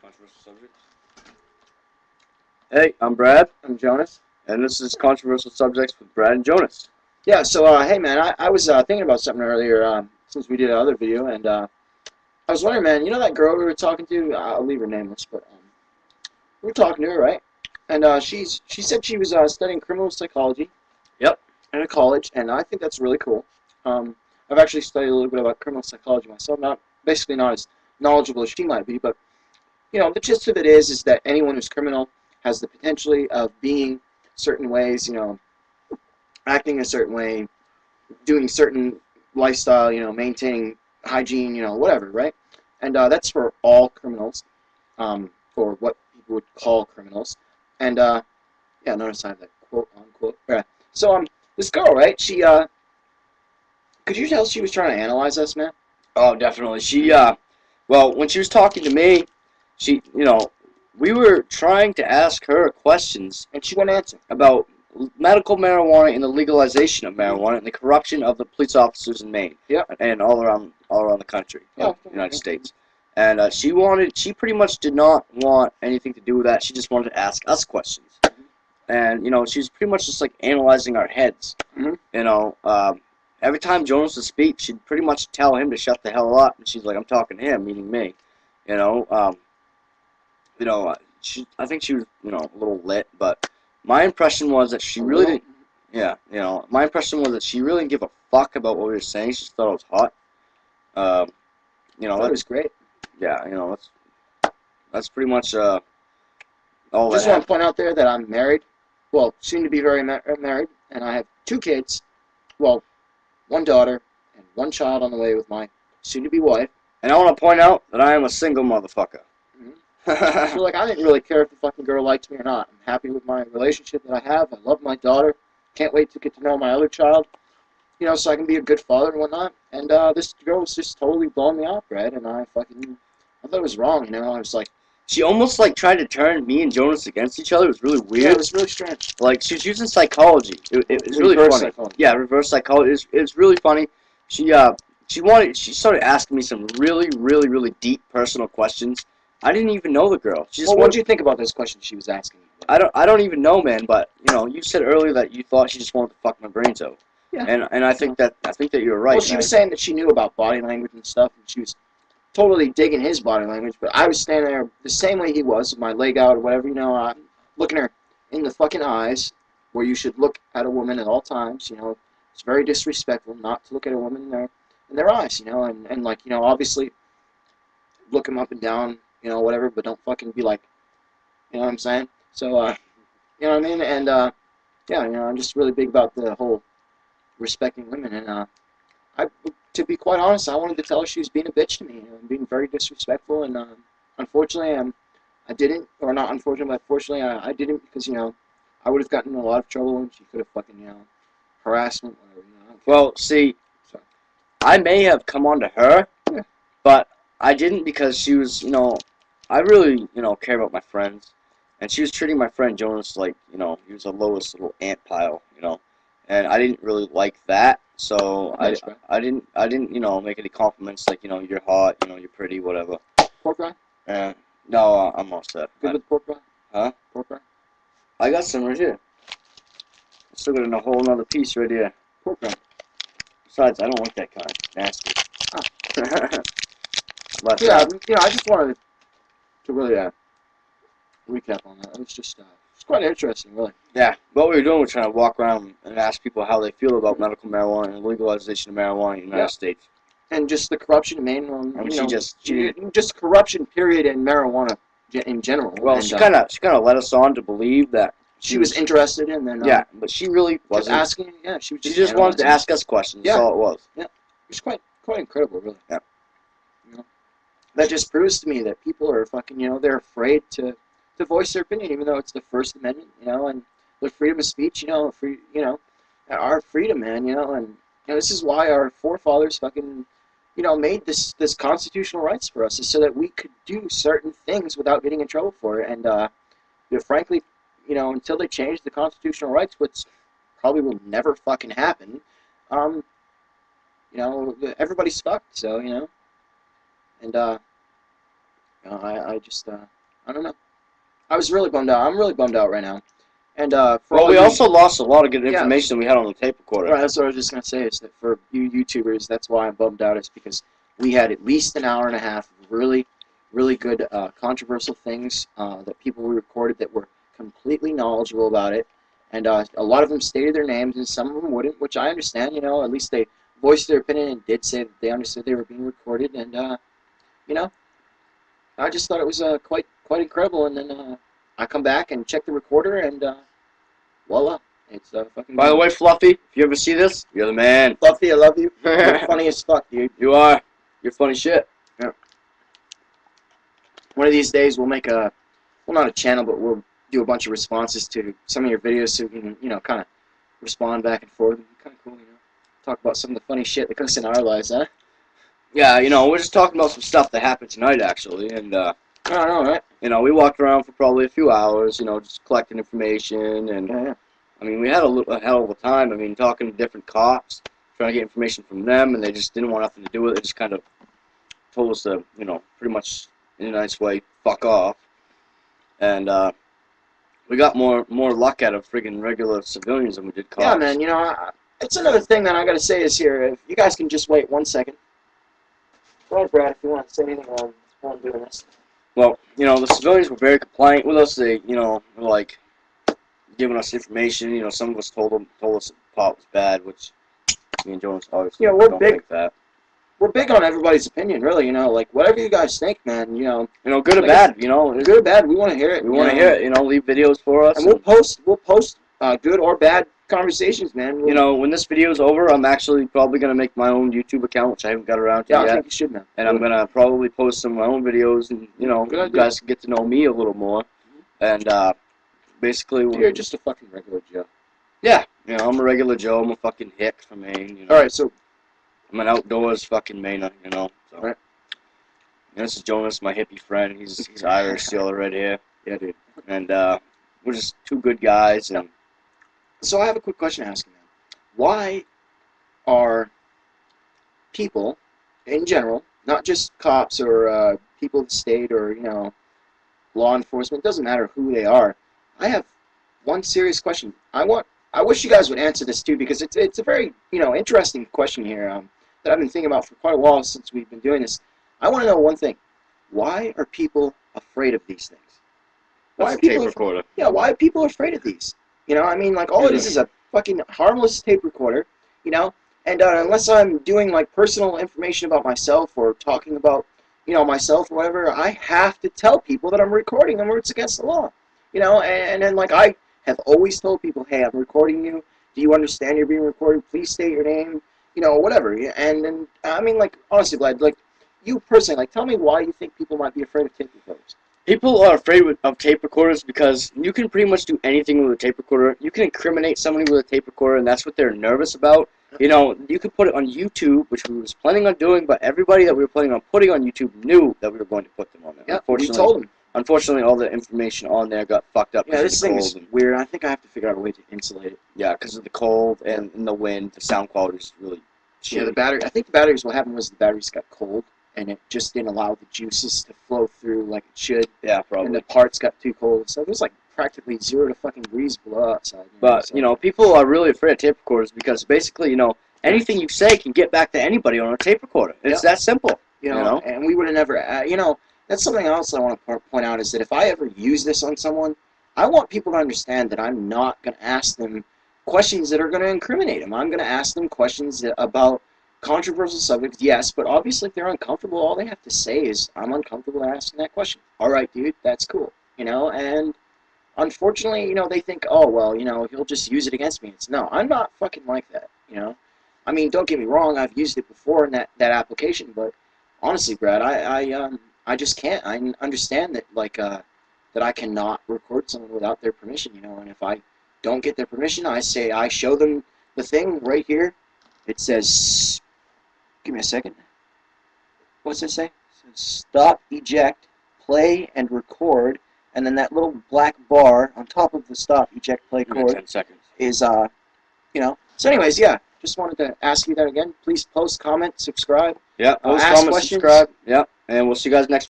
Controversial subjects. Hey, I'm Brad, I'm Jonas. and this is Controversial Subjects with Brad and Jonas. Yeah, so hey man, I was thinking about something earlier since we did another video, and I was wondering, man, you know that girl we were talking to? I'll leave her nameless, but we were talking to her, right? And she said she was studying criminal psychology. Yep. At a college, and I think that's really cool. I've actually studied a little bit about criminal psychology myself, not as knowledgeable as she might be, but the gist of it is that anyone who's criminal has the potentially of being certain ways, acting a certain way, doing certain lifestyle, maintaining hygiene, whatever, right? And that's for all criminals, for what people would call criminals. And yeah, notice I have that quote unquote. Yeah. So this girl, right? She could you tell she was trying to analyze us, man? Oh, definitely. Well, when she was talking to me, we were trying to ask her questions And she wouldn't answer. about medical marijuana and the legalization of marijuana and the corruption of the police officers in Maine. Yep. And all around the country, Yeah. the United States. And she pretty much did not want anything to do with that. She just wanted to ask us questions. And, she's pretty much just like analyzing our heads. Mm-hmm. Every time Jonas would speak, she'd pretty much tell him to shut the hell up. And she's like, I'm talking to him, meaning me. I think she was, a little lit, but my impression was that she really didn't. Yeah, my impression was that she really didn't give a fuck about what we were saying. She just thought it was hot. That was great. Yeah, that's pretty much all Just that want to point out there that I'm married, well, soon to be very married, and I have 2 kids, well, 1 daughter and 1 child on the way with my soon to be wife. And I want to point out that I am a single motherfucker. Mm-hmm. So, I didn't really care if the fucking girl liked me or not. I'm happy with my relationship that I have. I love my daughter. Can't wait to get to know my other child, so I can be a good father and whatnot. And this girl was just totally blowing me off, Brad, and I thought it was wrong, I was like, she almost tried to turn me and Jonas against each other. It was really weird. Yeah, it was really strange. She was using psychology. It was really funny. Psychology. Yeah, reverse psychology. It was really funny. She started asking me some really, really, really deep personal questions. I didn't even know the girl. What did you think about those questions she was asking you? I don't even know, man. But you said earlier that you thought she just wanted to fuck my brains out. Yeah. And I think that you're right. Well, she was saying that she knew about body language and stuff, and she was totally digging his body language. But I was standing there the same way he was, with my leg out or whatever. Looking her in the fucking eyes, where you should look at a woman at all times. It's very disrespectful not to look at a woman in their eyes. And obviously look them up and down. Whatever, but don't fucking be like, you know what I'm saying? So, you know what I mean? And, yeah, I'm just really big about the whole respecting women, and, to be quite honest, I wanted to tell her she was being a bitch to me, and being very disrespectful, and, unfortunately, I didn't, or not unfortunately, but fortunately, I didn't, because, I would have gotten in a lot of trouble, and she could have fucking, harassment, whatever, Well, see, sorry. I may have come on to her, Yeah. but I didn't, because she was, I really, care about my friends, and she was treating my friend Jonas like, he was the lowest little ant pile, and I didn't really like that, so I didn't, make any compliments like, you're hot, you're pretty, whatever. Pork rye? No, I'm all set. Good with pork rye? Huh? Pork rye? I got some right here. I still got a whole another piece right here. Pork rye. Besides, I don't like that kind. Nasty. Oh. But, yeah, I just wanted to really recap on that. It was just it's quite interesting, really. Yeah, what we were doing was trying to walk around and ask people how they feel about medical marijuana and legalization of marijuana in the United States. And just the corruption in Maine. Just corruption, period, in marijuana in general. Well, and, she kind of led us on to believe that she was interested, and then yeah, but she really wasn't asking. Yeah, she just wanted to ask us questions. Yeah. That's all it was. Yeah, it was quite incredible, really. Yeah. That just proves to me that people are fucking, they're afraid to voice their opinion, even though it's the First Amendment, and the freedom of speech, our freedom, man, and this is why our forefathers fucking, made this constitutional rights for us, is so that we could do certain things without getting in trouble for it, and frankly, until they change the constitutional rights, which probably will never fucking happen, everybody's fucked, so, and, I just, I don't know. I was really bummed out. I'm really bummed out right now. And for Well, all we you, also lost a lot of good yeah, information we had on the tape recorder. right, that's what I was just gonna say. Is that for you YouTubers, that's why I'm bummed out. Is because we had at least an hour and a half of really, really good controversial things that people recorded that were completely knowledgeable about it, and a lot of them stated their names, and some of them wouldn't, which I understand. You know, at least they voiced their opinion and did say that they understood they were being recorded, and you know, I just thought it was quite incredible. And then I come back and check the recorder, and voila, it's fucking By the gone. way, Fluffy, if you ever see this, you're the man. Fluffy, I love you. You're funny as fuck, dude. You are. You're funny shit. Yeah. One of these days, we'll make a, well, not a channel, but we'll do a bunch of responses to some of your videos so we can, you know, kind of respond back and forth. Kind of cool, you know. Talk about some of the funny shit that goes in our lives, huh? Yeah, you know, we're just talking about some stuff that happened tonight, actually, and, I don't know, right? you know, we walked around for probably a few hours, you know, just collecting information, and, Yeah. I mean, we had a hell of a time. I mean, talking to different cops, trying to get information from them, and they just didn't want nothing to do with it. They just kind of told us to, you know, pretty much in a nice way, fuck off. And we got more luck out of friggin' regular civilians than we did cops. Yeah, man, you know, it's another thing that I gotta say is here, if you guys can just wait 1 second. Go ahead, Brad, if you want to say anything while I'm doing this. Well, you know, the civilians were very compliant with us. They, you know, were like giving us information. You know, some of us told us the pot was bad, which me and Jonas obviously Yeah, we're don't big. think that. We're big on everybody's opinion, really. You know, like whatever you guys think, man. You know, Good or like bad. You know, good or bad, we want to hear it. we want to hear it. You know, leave videos for us. And we'll post good or bad conversations, man. You know, when this video is over, I'm actually probably gonna make my own YouTube account, which I haven't got around to yeah, yet. I think you should, man. And I'm gonna probably post some of my own videos, and you know, Good you idea. guys can get to know me a little more. And basically, You're just a fucking regular Joe. yeah, you know, I'm a regular Joe. I'm a fucking hick from Maine. You know, All right, so I'm an outdoors fucking Mainer. You know, so. Right. And this is Jonas, my hippie friend. He's Irish, still red hair. yeah, dude. And we're just two good guys. And So I have a quick question to ask you, man. Why are people, in general, not just cops or people of the state or you know, law enforcement, doesn't matter who they are. I have one serious question. I wish you guys would answer this too because it's a very, you know, interesting question here that I've been thinking about for quite a while since we've been doing this. I want to know one thing. Why are people afraid of these things? Why that's are a tape people recorder. Yeah, why are people afraid of these? You know, I mean, like all it is a fucking harmless tape recorder, you know? And unless I'm doing like personal information about myself or talking about, you know, myself or whatever, I have to tell people that I'm recording them or it's against the law. You know, and then like I have always told people, hey, I'm recording you. Do you understand you're being recorded? Please state your name. You know, whatever. And I mean, like honestly, Vlad, like you personally, like tell me why you think people might be afraid of tape recorders. People are afraid of tape recorders because you can pretty much do anything with a tape recorder. You can incriminate somebody with a tape recorder, and that's what they're nervous about. You know, you could put it on YouTube, which we was planning on doing, but everybody that we were planning on putting on YouTube knew that we were going to put them on there. Yeah, we told them. Unfortunately, all the information on there got fucked up. Yeah, this thing is and, weird. I think I have to figure out a way to insulate it. yeah, because of the cold and the wind, the sound quality is really shitty. Yeah, the battery. I think the batteries. What happened was the batteries got cold, and it just didn't allow the juices to flow through like it should. Yeah, And probably. the parts got too cold. So it was like practically 0 to fucking degrees below outside. But, so. you know, people are really afraid of tape recorders because basically, you know, anything you say can get back to anybody on a tape recorder. It's that simple. You know, and we would have never, you know, that's something else I want to point out is that if I ever use this on someone, I want people to understand that I'm not going to ask them questions that are going to incriminate them. I'm going to ask them questions about controversial subjects, yes, but obviously if they're uncomfortable, all they have to say is, I'm uncomfortable asking that question. All right, dude, that's cool, you know, and unfortunately, you know, they think, oh, well, you know, he'll just use it against me. It's, no, I'm not fucking like that, you know. I mean, don't get me wrong, I've used it before in that application, but honestly, Brad, I just can't. I understand that, like, that I cannot record someone without their permission, you know, and if I don't get their permission, I show them the thing right here. It says, give me a second. What's it say? It says stop, eject, play, and record, and then that little black bar on top of the stop, eject, play, record 10 seconds. is, you know. So anyways, yeah, just wanted to ask you that again. Please post, comment, subscribe. Yeah, post, ask comment, questions. subscribe. Yeah, and we'll see you guys next